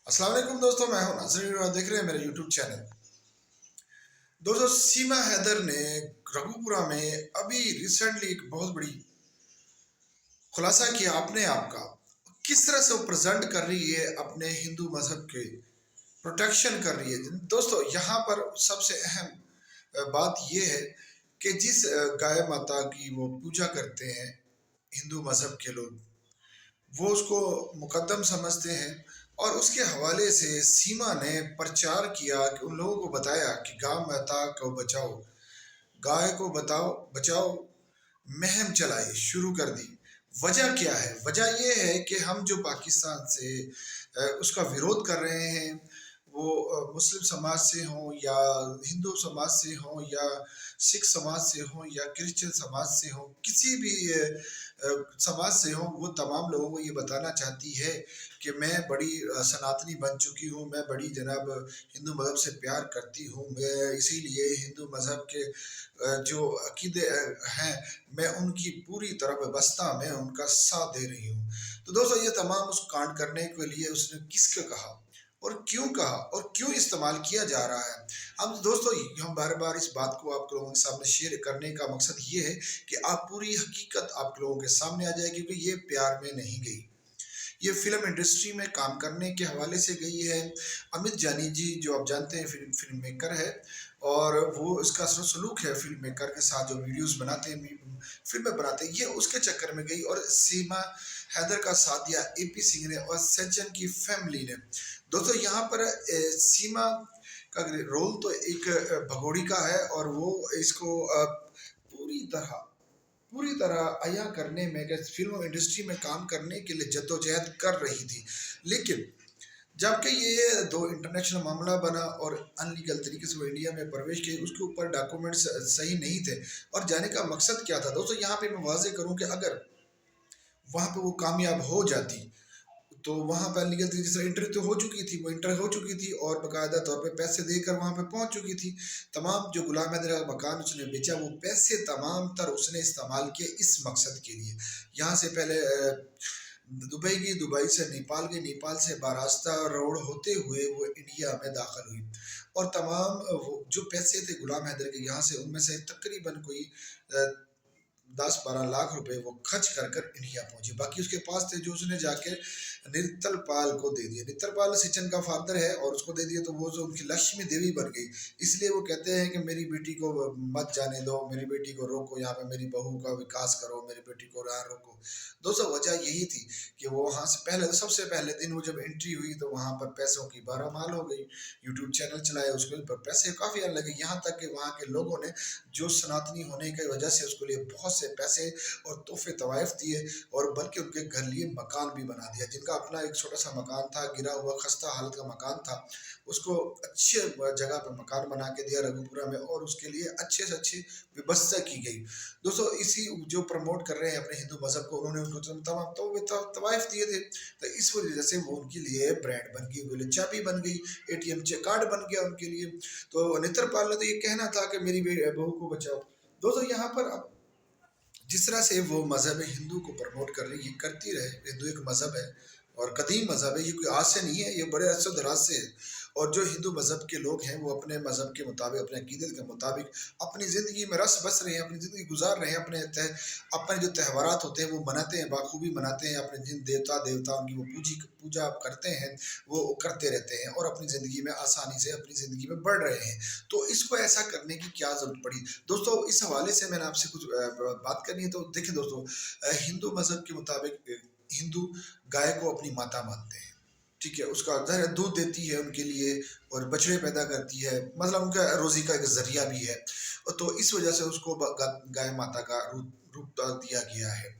अस्सलाम वालेकुम दोस्तों, मैं हूं नाज़रीन और देख रहे हैं मेरे यूट्यूब चैनल। दोस्तों, सीमा हैदर ने रघुपुरा में अभी रिसेंटली एक बहुत बड़ी खुलासा किया अपने आप का। किस तरह से वो प्रेजेंट कर रही है, अपने हिंदू मजहब के प्रोटेक्शन कर रही है। दोस्तों, यहाँ पर सबसे अहम बात यह है कि जिस गाय माता की वो पूजा करते हैं हिंदू मजहब के लोग, वो उसको मुकद्दम समझते हैं। और उसके हवाले से सीमा ने प्रचार किया कि उन लोगों को बताया कि गाय माता को बचाओ, गाय को बताओ बचाओ, मुहिम चलाई शुरू कर दी। वजह क्या है? वजह यह है कि हम जो पाकिस्तान से उसका विरोध कर रहे हैं, वो मुस्लिम समाज से हों या हिंदू समाज से हों या सिख समाज से हों या क्रिश्चियन समाज से हों, किसी भी समाज से हों, वो तमाम लोगों को ये बताना चाहती है कि मैं बड़ी सनातनी बन चुकी हूँ, मैं बड़ी जनाब हिंदू मज़हब से प्यार करती हूँ, मैं इसीलिए हिंदू मज़हब के जो अकीदे हैं, मैं उनकी पूरी तरह व्यवस्था में उनका साथ दे रही हूँ। तो दोस्तों, ये तमाम उस कांड करने के लिए उसने किसको कहा और क्यों कहा और क्यों इस्तेमाल किया जा रहा है। अब दोस्तों, हम बार बार इस बात को आप लोगों के सामने शेयर करने का मकसद ये है कि आप पूरी हकीकत आप लोगों के सामने आ जाए, क्योंकि ये प्यार में नहीं गई, ये फिल्म इंडस्ट्री में काम करने के हवाले से गई है। अमित जानी जी, जो आप जानते हैं, फिल्म मेकर है, और वो इसका सलूक है फिल्म मेकर के साथ, जो वीडियोस बनाते हैं, फिल्में बनाते हैं, ये उसके चक्कर में गई और सीमा हैदर का साथ दिया एपी सिंह ने और सज्जन की फैमिली ने। दोस्तों, यहाँ पर सीमा का रोल तो एक भगोड़ी का है, और वो इसको पूरी तरह पूरी तरह अया करने में, फिल्म इंडस्ट्री में काम करने के लिए जद्दोजहद कर रही थी। लेकिन जबकि ये दो इंटरनेशनल मामला बना और अनलीगल तरीके से वो इंडिया में प्रवेश किए, उसके ऊपर डॉक्यूमेंट्स सही नहीं थे। और जाने का मकसद क्या था दोस्तों, यहाँ पे मैं वाजे करूँ कि अगर वहाँ पे वो कामयाब हो जाती तो वहाँ पर लीगल तरीके से इंटर तो हो चुकी थी, वो इंटर हो चुकी थी और बाकायदा तौर पे पैसे देकर वहाँ पे पहुँच चुकी थी। तमाम जो गुलाम हैदर का मकान उसने बेचा, वो पैसे तमाम तर उसने इस्तेमाल किए इस मकसद के लिए। यहाँ से पहले दुबई गई, दुबई से नेपाल गई, नेपाल से बारास्ता रोड होते हुए वो इंडिया में दाखिल हुई। और तमाम वो जो पैसे थे गुलाम हैदर के यहाँ से, उनमें से तकरीबन कोई 10-12 लाख रुपए वो खर्च कर कर इंडिया पहुंची। बाकी उसके पास थे जो उसने जाके नित्तल पाल को दे दिए। नित्तल पाल सिचन का फादर है और उसको दे दिए, तो वो जो उनकी लक्ष्मी देवी बन गई। इसलिए वो कहते हैं कि मेरी बेटी को मत जाने दो, मेरी बेटी को रोको, यहाँ पे मेरी बहू का विकास करो, मेरी बेटी को यहाँ रोको। दोस्तों, वजह यही थी कि वो वहाँ से पहले, सबसे पहले दिन वो जब एंट्री हुई तो वहाँ पर पैसों की बारामाल हो गई। यूट्यूब चैनल चलाया, उसके ऊपर पैसे काफ़ी आने लगे, यहाँ तक कि वहाँ के लोगों ने जो सनातनी होने की वजह से उसके लिए बहुत से पैसे और तोहफे तवायफ दिए, और बल्कि उनके घर लिए मकान भी बना दिया। जिनका अपना एक छोटा सा मकान था, गिरा हुआ खस्ता हालत का मकान था, उसको अच्छे जगह पर मकान बना के दिया रघुपुरा में, और उसके लिए अच्छे से अच्छी व्यवस्था की गई। दोस्तों, इसी जो प्रमोट कर रहे हैं अपने हिंदू मजहब को, उन्होंने उनको तमाम तवायफ दिए थे, तो इस वजह से वो उनके लिए ब्रांड बन गई, उनके लिए चाबी बन गई, एटीएम कार्ड बन गया उनके लिए। तो नेत्रपाल ने तो ये कहना था कि मेरी बहू को बचाओ। दोस्तों, यहाँ पर अब जिस तरह से वो मजहब हिंदू को प्रमोट कर रही है, करती रहे। हिंदू एक मजहब है और कदीम मजहब है, ये कोई आज से नहीं है, ये बड़े अरसे दराज से है। और जो हिंदू मजहब के लोग हैं, वो अपने मजहब के मुताबिक, अपने अकीदत के मुताबिक अपनी ज़िंदगी में रस बस रहे हैं, अपनी ज़िंदगी गुजार रहे हैं। अपने जो त्यौहारात होते हैं वो मनाते हैं, बाखूबी मनाते हैं। अपने जिन देवता उनकी वो पूजा करते हैं, वो करते रहते हैं और अपनी ज़िंदगी में आसानी से अपनी ज़िंदगी में बढ़ रहे हैं। तो इसको ऐसा करने की क्या ज़रूरत पड़ी? दोस्तों, इस हवाले से मैंने आपसे कुछ बात करनी है। तो देखिए दोस्तों, हिंदू मजहब के मुताबिक हिंदू गाय को अपनी माता मानते हैं, ठीक है। उसका दूध देती है उनके लिए और बछड़े पैदा करती है, मतलब उनका रोजी का एक जरिया भी है। तो इस वजह से उसको गाय माता का रूप दिया गया है।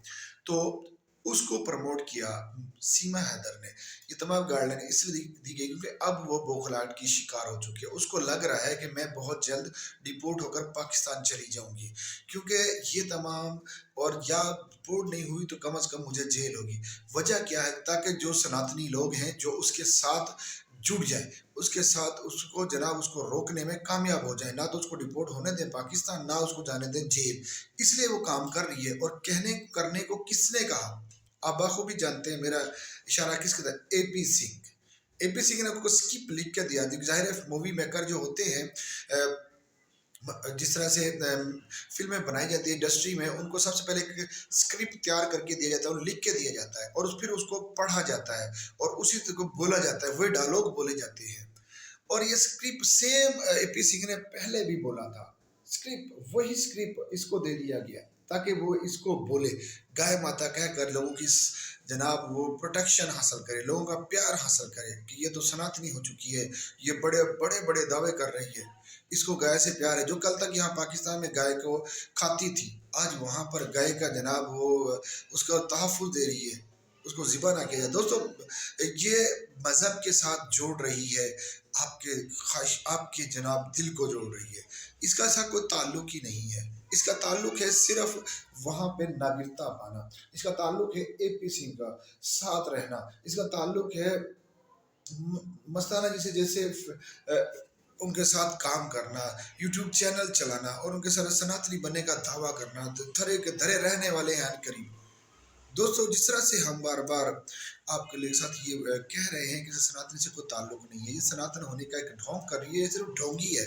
तो उसको प्रमोट किया सीमा हैदर ने। ये तमाम गाइडलाइन इसलिए दी गई क्योंकि अब वो बौखलाहट की शिकार हो चुकी है। उसको लग रहा है कि मैं बहुत जल्द डिपोर्ट होकर पाकिस्तान चली जाऊंगी, क्योंकि ये तमाम, और या डिपोर्ट नहीं हुई तो कम से कम मुझे जेल होगी। वजह क्या है? ताकि जो सनातनी लोग हैं जो उसके साथ जुड़ जाए, उसके साथ उसको जनाब उसको रोकने में कामयाब हो जाए, ना तो उसको डिपोर्ट होने दें पाकिस्तान, ना उसको जाने दें जेल। इसलिए वो काम कर रही है। और कहने करने को किसने कहा? आप बखूबी जानते हैं मेरा इशारा किसके था? एपी सिंह। AP सिंह ने आपको स्किप लिख के दिया। जाहिर है मूवी मेकर जो होते हैं, जिस तरह से फिल्में बनाई जाती है इंडस्ट्री में, उनको सबसे पहले एक स्क्रिप्ट तैयार करके दिया जाता है और लिख के दिया जाता है और फिर उसको पढ़ा जाता है और उसी को बोला जाता है, वही डायलॉग बोले जाते हैं। और ये स्क्रिप्ट सेम AP सिंह ने पहले भी बोला था, वही स्क्रिप्ट इसको दे दिया गया ताकि वो इसको बोले, गाय माता कहकर लोगों की जनाब वो प्रोटेक्शन हासिल करे, लोगों का प्यार हासिल करे कि ये तो सनातनी हो चुकी है, ये बड़े बड़े बड़े दावे कर रही है, इसको गाय से प्यार है। जो कल तक यहाँ पाकिस्तान में गाय को खाती थी, आज वहाँ पर गाय का जनाब वो उसका तहफ़्फ़ुज़ दे रही है, उसको ज़िबा ना किया जाए। दोस्तों, ये मज़हब के साथ जोड़ रही है, आपके ख्वाहिश, आपके जनाब दिल को जोड़ रही है। इसका ऐसा कोई ताल्लुक ही नहीं है। इसका ताल्लुक है सिर्फ वहाँ पे नागरिकता पाना, इसका ताल्लुक है AP सिंह का साथ रहना, इसका ताल्लुक है मस्ताना जी से जैसे उनके साथ काम करना, यूट्यूब चैनल चलाना और उनके साथ सनातनी बनने का दावा करना, धरे के धरे रहने वाले हैं करीब। दोस्तों, जिस तरह से हम बार बार आपके लिए साथ ये कह रहे हैं कि सनातन से कोई ताल्लुक नहीं है, ये सनातन होने का एक ढोंग कर रही है, सिर्फ ढोंगी है।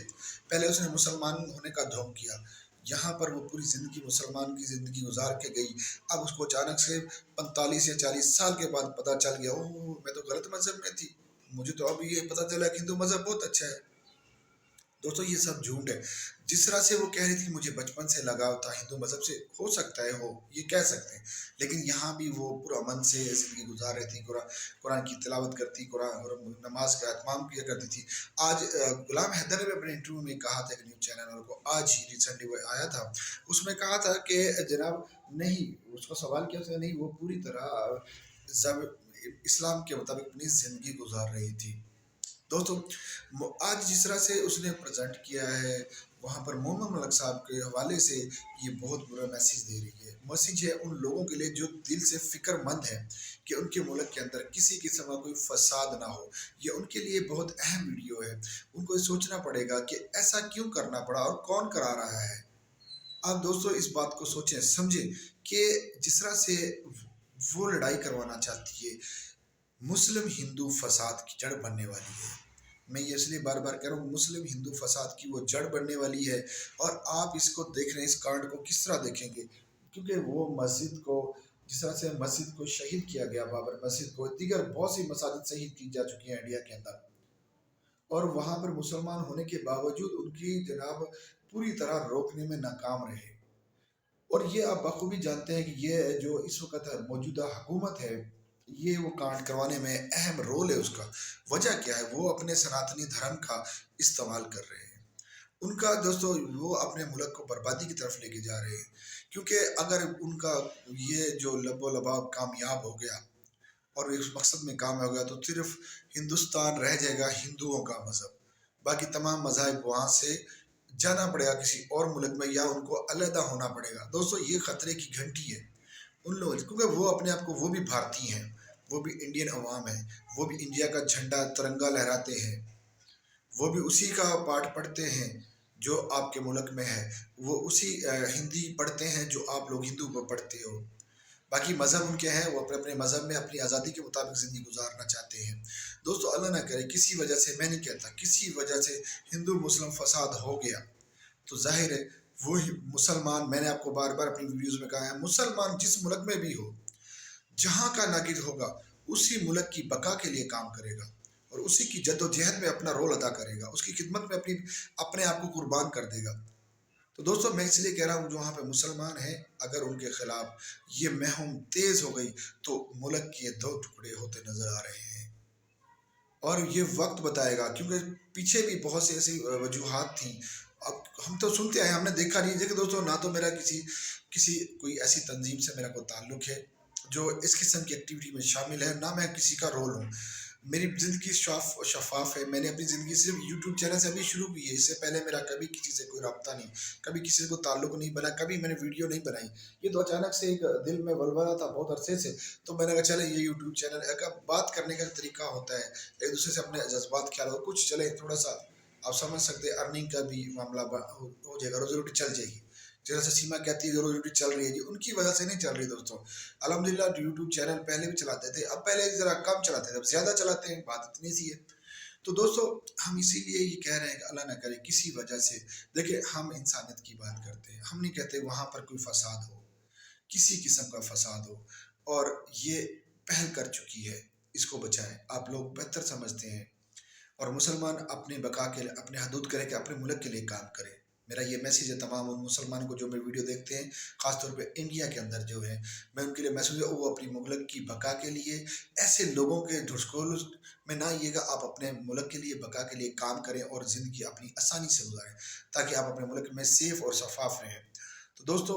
पहले उसने मुसलमान होने का ढोंग किया, यहाँ पर वो पूरी ज़िंदगी मुसलमान की ज़िंदगी गुजार के गई, अब उसको अचानक से 45 या 40 साल के बाद पता चल गया, ओह मैं तो गलत मज़हब में थी, मुझे तो अब ये पता चला कि हिंदू मज़हब बहुत अच्छा है। दोस्तों, ये सब झूठ है। जिस तरह से वो कह रही थी मुझे बचपन से लगाव था हिंदू मज़हब से, हो सकता है हो, ये कह सकते हैं, लेकिन यहाँ भी वो पूरा मन से ज़िंदगी गुजार रही थी, कुरान की तिलावत करती, कुरान और नमाज का एहतमाम किया करती थी। आज गुलाम हैदर ने अपने इंटरव्यू में कहा था, एक न्यूज़ चैनल वालों को, आज ही रिसेंटली वो आया था, उसमें कहा था कि जनाब नहीं, उसको सवाल किया उसने, नहीं वो पूरी तरह इस्लाम के मुताबिक अपनी ज़िंदगी गुजार रही थी। दोस्तों, आज जिस तरह से उसने प्रेजेंट किया है, वहाँ पर मोहम्मद मलिक साहब के हवाले से ये बहुत बुरा मैसेज दे रही है। मैसेज है उन लोगों के लिए जो दिल से फ़िक्रमंद हैं कि उनके मुल्क के अंदर किसी किस्म का कोई फसाद ना हो। ये उनके लिए बहुत अहम वीडियो है। उनको ये सोचना पड़ेगा कि ऐसा क्यों करना पड़ा और कौन करा रहा है। आप दोस्तों इस बात को सोचें, समझें कि जिस तरह से वो लड़ाई करवाना चाहती है, मुस्लिम हिंदू फसाद की जड़ बनने वाली है। मैं ये इसलिए बार बार कह रहा हूँ, मुस्लिम हिंदू फसाद की वो जड़ बनने वाली है। और आप इसको देख रहे हैं, इस कांड को किस तरह देखेंगे, क्योंकि वो मस्जिद को, जिस तरह से मस्जिद को शहीद किया गया, बाबर मस्जिद को, दीगर बहुत सी मसाजिद शहीद की जा चुकी हैं इंडिया के अंदर, और वहाँ पर मुसलमान होने के बावजूद उनकी जनाब पूरी तरह रोकने में नाकाम रहे। और ये आप बखूबी जानते हैं कि ये जो इस वक्त मौजूदा हुकूमत है, ये वो कांड करवाने में अहम रोल है उसका। वजह क्या है, वो अपने सनातनी धर्म का इस्तेमाल कर रहे हैं। उनका दोस्तों, वो अपने मुल्क को बर्बादी की तरफ लेके जा रहे हैं, क्योंकि अगर उनका ये जो लबो लबाब कामयाब हो गया और इस मकसद में कामयाब हो गया, तो सिर्फ हिंदुस्तान रह जाएगा हिंदुओं का मज़हब, बाकी तमाम मज़ाहिब वहाँ से जाना पड़ेगा किसी और मुल्क में, या उनको अलहदा होना पड़ेगा। दोस्तों, ये खतरे की घंटी है उन लोगों, क्योंकि वो अपने आप को, वो भी भारतीय हैं, वो भी इंडियन अवाम है, वो भी इंडिया का झंडा तिरंगा लहराते हैं, वो भी उसी का पाठ पढ़ते हैं जो आपके मुल्क में है, वो उसी हिंदी पढ़ते हैं जो आप लोग हिंदू को पढ़ते हो। बाकी मज़हब उनके हैं, वो अपने अपने मज़हब में अपनी आज़ादी के मुताबिक ज़िंदगी गुजारना चाहते हैं। दोस्तों, अल्लाह ना करे किसी वजह से, मैं नहीं कहता, किसी वजह से हिंदू मुस्लिम फसाद हो गया, तो जाहिर है वो ही मुसलमान, मैंने आपको बार बार अपनी वीडियोज़ में कहा है, मुसलमान जिस मुल्क में भी हो, जहाँ का नागरिक होगा, उसी मुल्क की बका के लिए काम करेगा और उसी की जद्दोजहद में अपना रोल अदा करेगा, उसकी खिदमत में अपने आप को कुर्बान कर देगा। तो दोस्तों, मैं इसलिए कह रहा हूँ, जो वहाँ पे मुसलमान हैं, अगर उनके खिलाफ ये मुहिम तेज़ हो गई तो मुल्क के 2 टुकड़े होते नज़र आ रहे हैं। और ये वक्त बताएगा, क्योंकि पीछे भी बहुत सी ऐसी वजूहात थी। अब हम तो सुनते आए, हमने देखा नहीं। देखिए दोस्तों, ना तो मेरा किसी कोई ऐसी तंजीम से मेरा कोई ताल्लुक है जो इस किस्म की एक्टिविटी में शामिल है, ना मैं किसी का रोल हूँ। मेरी ज़िंदगी शफाफ है। मैंने अपनी ज़िंदगी सिर्फ यूट्यूब चैनल से अभी शुरू की है, इससे पहले मेरा कभी किसी से कोई रब्ता नहीं, कभी किसी को ताल्लुक नहीं बना, कभी मैंने वीडियो नहीं बनाई। ये तो अचानक से एक दिल में वलवला था बहुत अरसे से, तो मैंने कहा चले ये यूट्यूब चैनल का बात करने का तरीका होता है, एक दूसरे से अपने जज्बात ख्याल हो, कुछ चले थोड़ा सा, आप समझ सकते हैं, अर्निंग का भी मामला हो जाएगा, रोजी रोटी चल जाएगी। जैसे सीमा कहती है जो यूट्यूब चल रही है जी, उनकी वजह से नहीं चल रही दोस्तों। अल्हम्दुलिल्लाह यूट्यूब चैनल पहले भी चलाते थे, अब पहले ज़रा कम चलाते थे, अब ज़्यादा चलाते हैं, बात इतनी सी है। तो दोस्तों हम इसीलिए ये कह रहे हैं कि अल्लाह ना करे किसी वजह से, देखिए हम इंसानियत की बात करते हैं, हम नहीं कहते वहाँ पर कोई फसाद हो, किसी किस्म का फसाद हो, और ये पहल कर चुकी है, इसको बचाएं, आप लोग बेहतर समझते हैं। और मुसलमान अपने बका के लिए, अपने हदूद करें कि अपने मुल्क के लिए काम करें। मेरा ये मैसेज है तमाम उन मुसलमानों को जो मेरे वीडियो देखते हैं, ख़ासतौर पे इंडिया के अंदर जो है, मैं उनके लिए मैसेज है वो अपनी मुल्क की बका के लिए ऐसे लोगों के ढुसकोल में ना आइएगा, आप अपने मुल्क के लिए बका के लिए काम करें और ज़िंदगी अपनी आसानी से गुजारें, ताकि आप अपने मुल्क में सेफ़ और शफाफ रहें। तो दोस्तों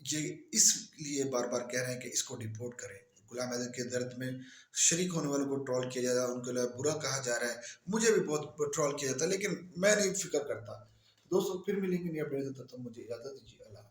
ये इसलिए बार बार कह रहे हैं कि इसको डिपोर्ट करें। गुलाम हैदर के दर्द में शरीक होने वालों को ट्रोल किया जा रहा है, उनके लिए बुरा कहा जा रहा है, मुझे भी बहुत ट्रोल किया जाता है, लेकिन मैं नहीं फिक्र करता। दोस्तों फिर मिलेंगे नई अपडेट, तब तक मुझे इजाज़त दीजिए। अल्लाह।